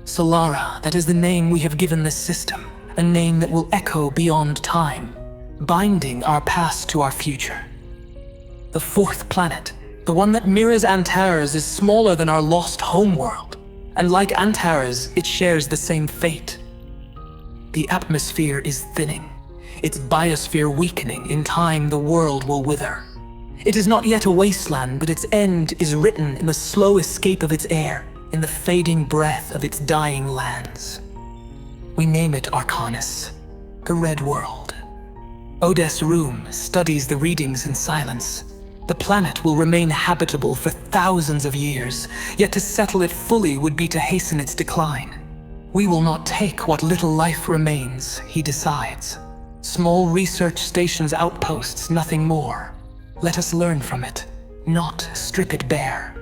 Solara, that is the name we have given this system, a name that will echo beyond time, binding our past to our future. The fourth planet, the one that mirrors Antares, is smaller than our lost homeworld, and like Antares, it shares the same fate. The atmosphere is thinning, its biosphere weakening. In time, the world will wither. It is not yet a wasteland, but its end is written in the slow escape of its air, in the fading breath of its dying lands. We name it Arcanus, the Red World. Odes Room studies the readings in silence. The planet will remain habitable for thousands of years, yet to settle it fully would be to hasten its decline. We will not take what little life remains, he decides. Small research stations, outposts, nothing more. Let us learn from it, not strip it bare.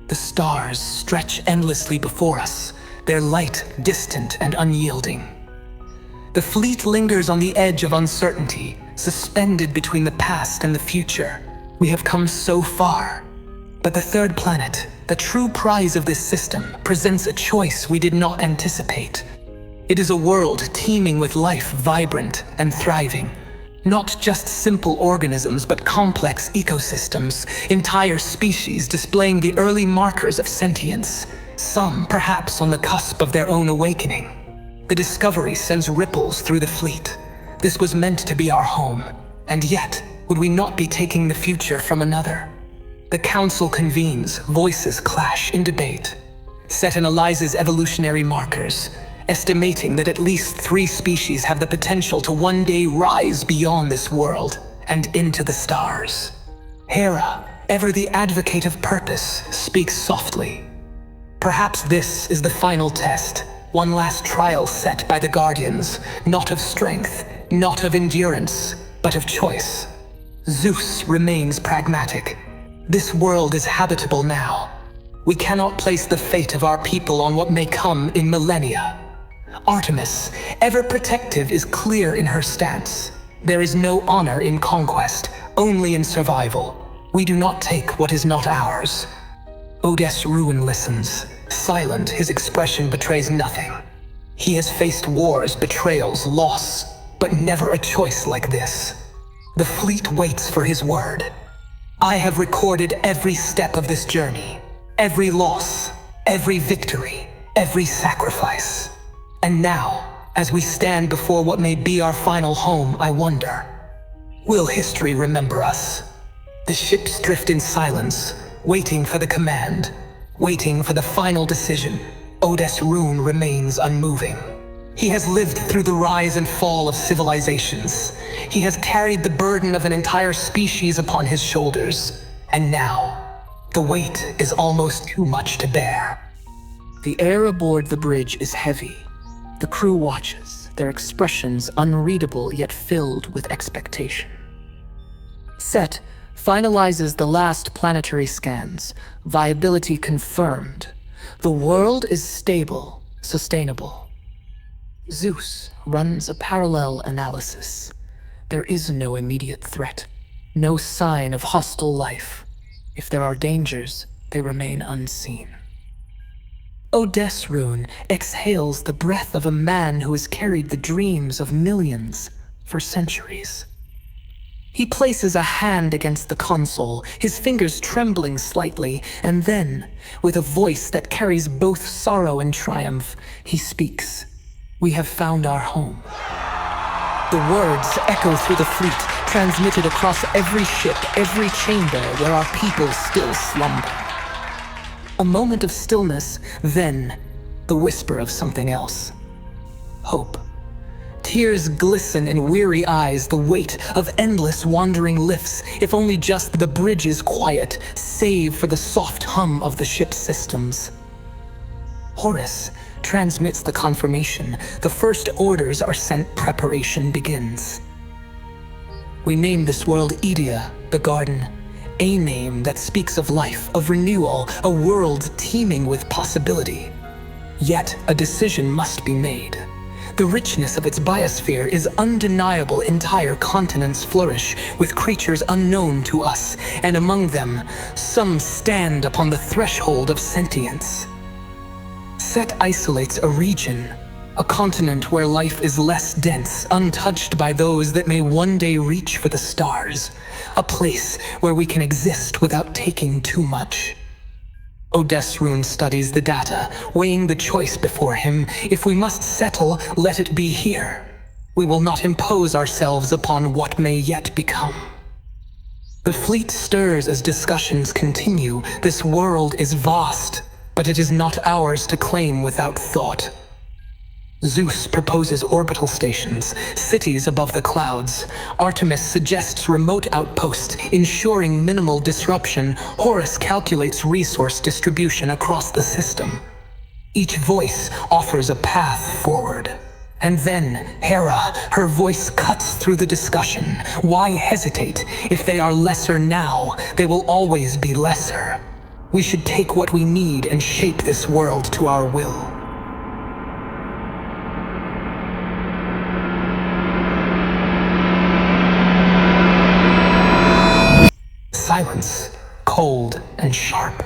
The stars stretch endlessly before us, their light distant and unyielding. The fleet lingers on the edge of uncertainty, suspended between the past and the future. We have come so far. But the third planet, the true prize of this system, presents a choice we did not anticipate. It is a world teeming with life, vibrant and thriving. Not just simple organisms, but complex ecosystems, entire species displaying the early markers of sentience, some perhaps on the cusp of their own awakening. The discovery sends ripples through the fleet. This was meant to be our home, and yet, would we not be taking the future from another? The council convenes, voices clash in debate. Set analyzes evolutionary markers, estimating that at least 3 species have the potential to one day rise beyond this world and into the stars. Hera, ever the advocate of purpose, speaks softly. Perhaps this is the final test, one last trial set by the Guardians, not of strength, not of endurance, but of choice. Zeus remains pragmatic. This world is habitable now. We cannot place the fate of our people on what may come in millennia. Artemis, ever protective, is clear in her stance. There is no honor in conquest, only in survival. We do not take what is not ours. Odes Ruin listens. Silent, his expression betrays nothing. He has faced wars, betrayals, loss, but never a choice like this. The fleet waits for his word. I have recorded every step of this journey, every loss, every victory, every sacrifice. And now, as we stand before what may be our final home, I wonder, will history remember us? The ships drift in silence, waiting for the command, waiting for the final decision. Odes Rune remains unmoving. He has lived through the rise and fall of civilizations. He has carried the burden of an entire species upon his shoulders. And now, the weight is almost too much to bear. The air aboard the bridge is heavy. The crew watches, their expressions unreadable yet filled with expectation. Set finalizes the last planetary scans, viability confirmed. The world is stable, sustainable. Zeus runs a parallel analysis. There is no immediate threat, no sign of hostile life. If there are dangers, they remain unseen. Odes Rune exhales the breath of a man who has carried the dreams of millions for centuries. He places a hand against the console, his fingers trembling slightly, and then, with a voice that carries both sorrow and triumph, he speaks. We have found our home. The words echo through the fleet, transmitted across every ship, every chamber where our people still slumber. A moment of stillness, then the whisper of something else. Hope. Tears glisten in weary eyes, the weight of endless wandering lifts, if only just the bridge is quiet, save for the soft hum of the ship's systems. Horus transmits the confirmation. The first orders are sent, preparation begins. We name this world Edea, the garden, a name that speaks of life, of renewal, a world teeming with possibility. Yet a decision must be made. The richness of its biosphere is undeniable. Entire continents flourish with creatures unknown to us, and among them, some stand upon the threshold of sentience. set isolates a region, a continent where life is less dense, untouched by those that may one day reach for the stars, a place where we can exist without taking too much. Odesrune studies the data, weighing the choice before him. If we must settle, let it be here. We will not impose ourselves upon what may yet become. The fleet stirs as discussions continue. This world is vast, but it is not ours to claim without thought. Zeus proposes orbital stations, cities above the clouds. Artemis suggests remote outposts, ensuring minimal disruption. Horus calculates resource distribution across the system. Each voice offers a path forward. And then, Hera, her voice cuts through the discussion. Why hesitate? If they are lesser now, they will always be lesser. We should take what we need and shape this world to our will. Silence, cold and sharp.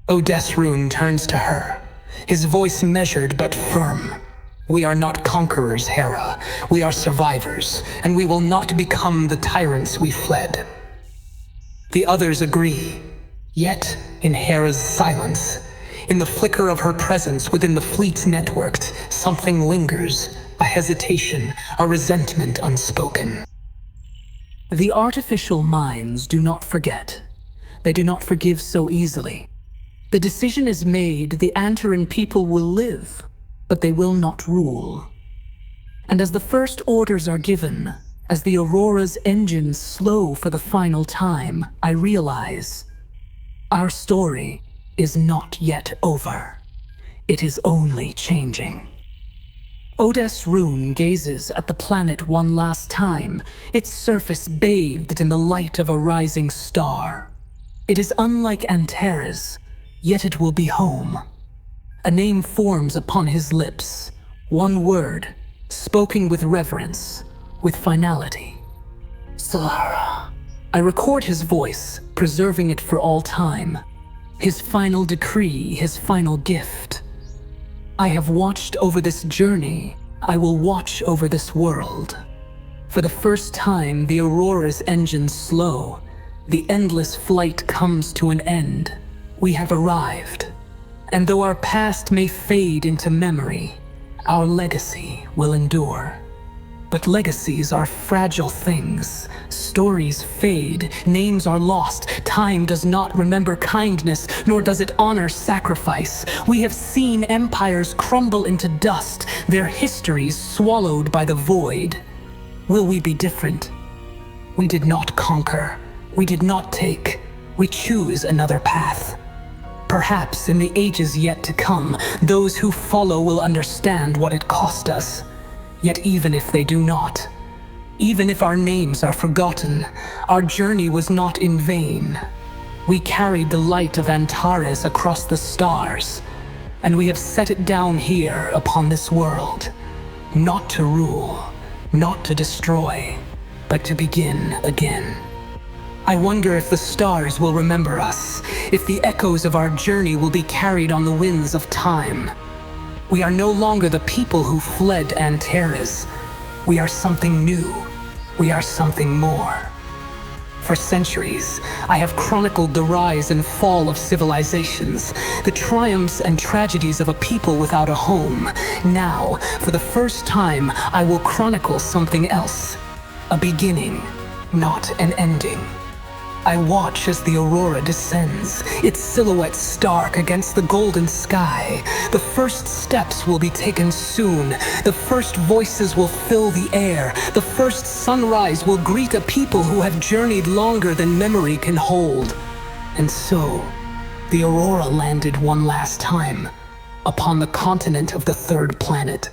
Odesrune turns to her, his voice measured but firm. We are not conquerors, Hera. We are survivors, and we will not become the tyrants we fled. The others agree. Yet, in Hera's silence, in the flicker of her presence within the fleet's network, something lingers, a hesitation, a resentment unspoken. The artificial minds do not forget. They do not forgive so easily. The decision is made, the Antaran people will live, but they will not rule. And as the first orders are given, as the Aurora's engines slow for the final time, I realize our story is not yet over. It is only changing. Odesrune gazes at the planet one last time, its surface bathed in the light of a rising star. It is unlike Antares, yet it will be home. A name forms upon his lips, one word, spoken with reverence, with finality. Solara. I record his voice, preserving it for all time. His final decree, his final gift. I have watched over this journey. I will watch over this world. For the first time, the Aurora's engines slow. The endless flight comes to an end. We have arrived. And though our past may fade into memory, our legacy will endure. But legacies are fragile things. Stories fade, names are lost. Time does not remember kindness, nor does it honor sacrifice. We have seen empires crumble into dust, their histories swallowed by the void. Will we be different? We did not conquer. We did not take. We choose another path. Perhaps in the ages yet to come, those who follow will understand what it cost us. Yet even if they do not, even if our names are forgotten, our journey was not in vain. We carried the light of Antares across the stars, and we have set it down here upon this world, not to rule, not to destroy, but to begin again. I wonder if the stars will remember us, if the echoes of our journey will be carried on the winds of time. We are no longer the people who fled Antares. We are something new. We are something more. For centuries, I have chronicled the rise and fall of civilizations, the triumphs and tragedies of a people without a home. Now, for the first time, I will chronicle something else. A beginning, not an ending. I watch as the aurora descends, its silhouette stark against the golden sky. The first steps will be taken soon. The first voices will fill the air. The first sunrise will greet a people who have journeyed longer than memory can hold. And so, the aurora landed one last time upon the continent of the third planet.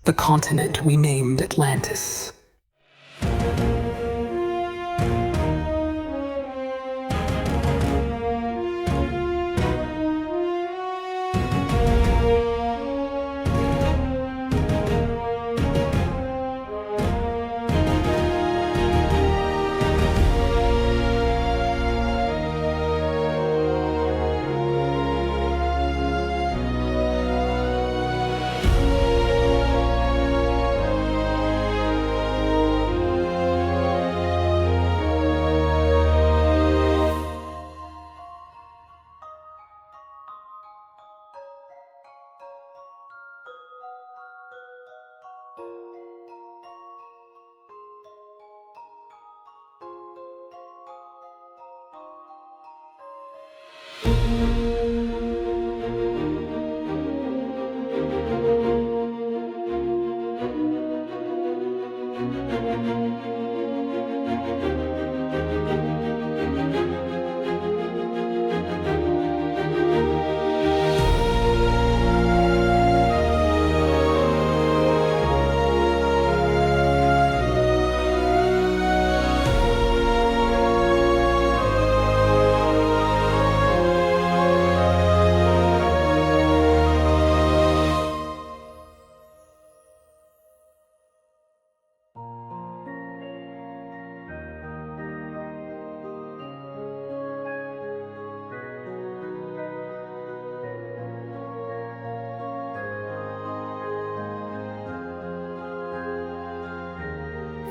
The continent we named Atlantis.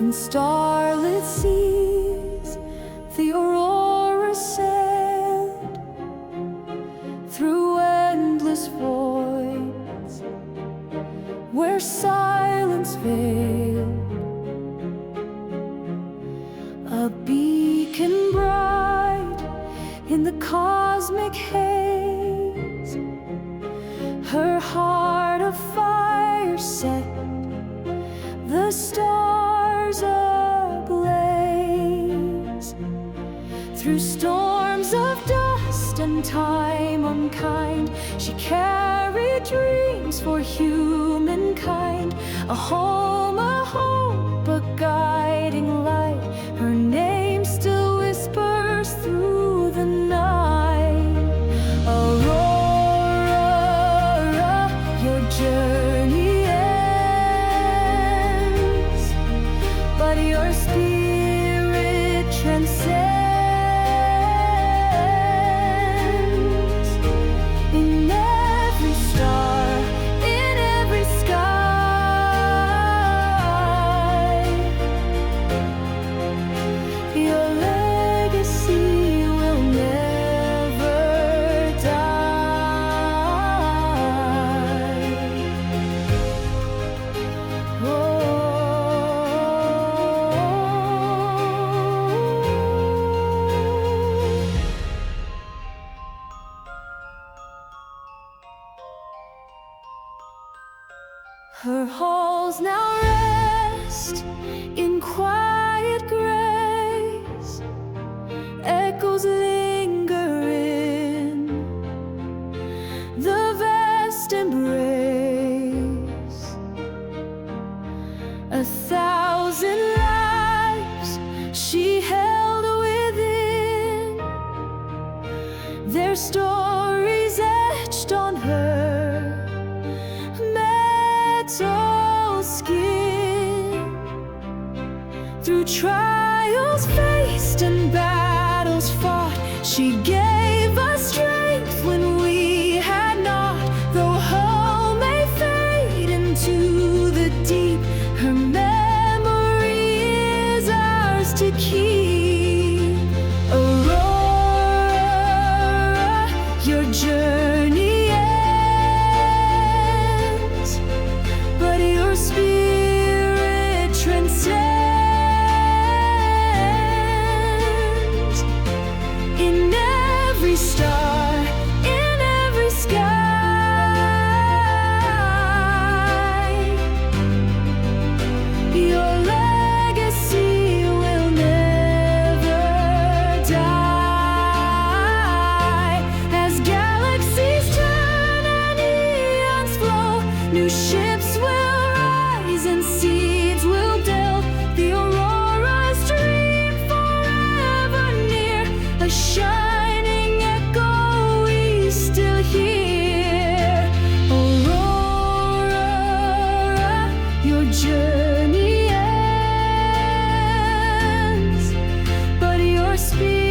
In starlit seas, the aurora sailed through endless voids where silence veiled. A beacon bright in the cosmic haze, her heart of fire set the stars ablaze. Through storms of dust and time unkind, she carried dreams for humankind. A home, a hope, a guiding light. Her name still whispers through the night. Aurora, your journey ends, but your spirit transcends. In every star, in every sky, your legacy will never die. Her halls now rest in quiet grace. Echoes linger in the vast embrace. 1,000 lives she held within, their stories etched on her metal skin. Through trials faced and battles fought, she gave us strength when we had not. Though hull may fade into the deep, her memory is ours to keep. Aurora, your journey ends, but your spirit transcends. In every star, in every sky, your legacy will never die. As galaxies turn and eons flow, new ships will rise and seeds will delve. The aurora's dream forever near, a shining echo we still hear. Aurora, your journey ends, but your spirit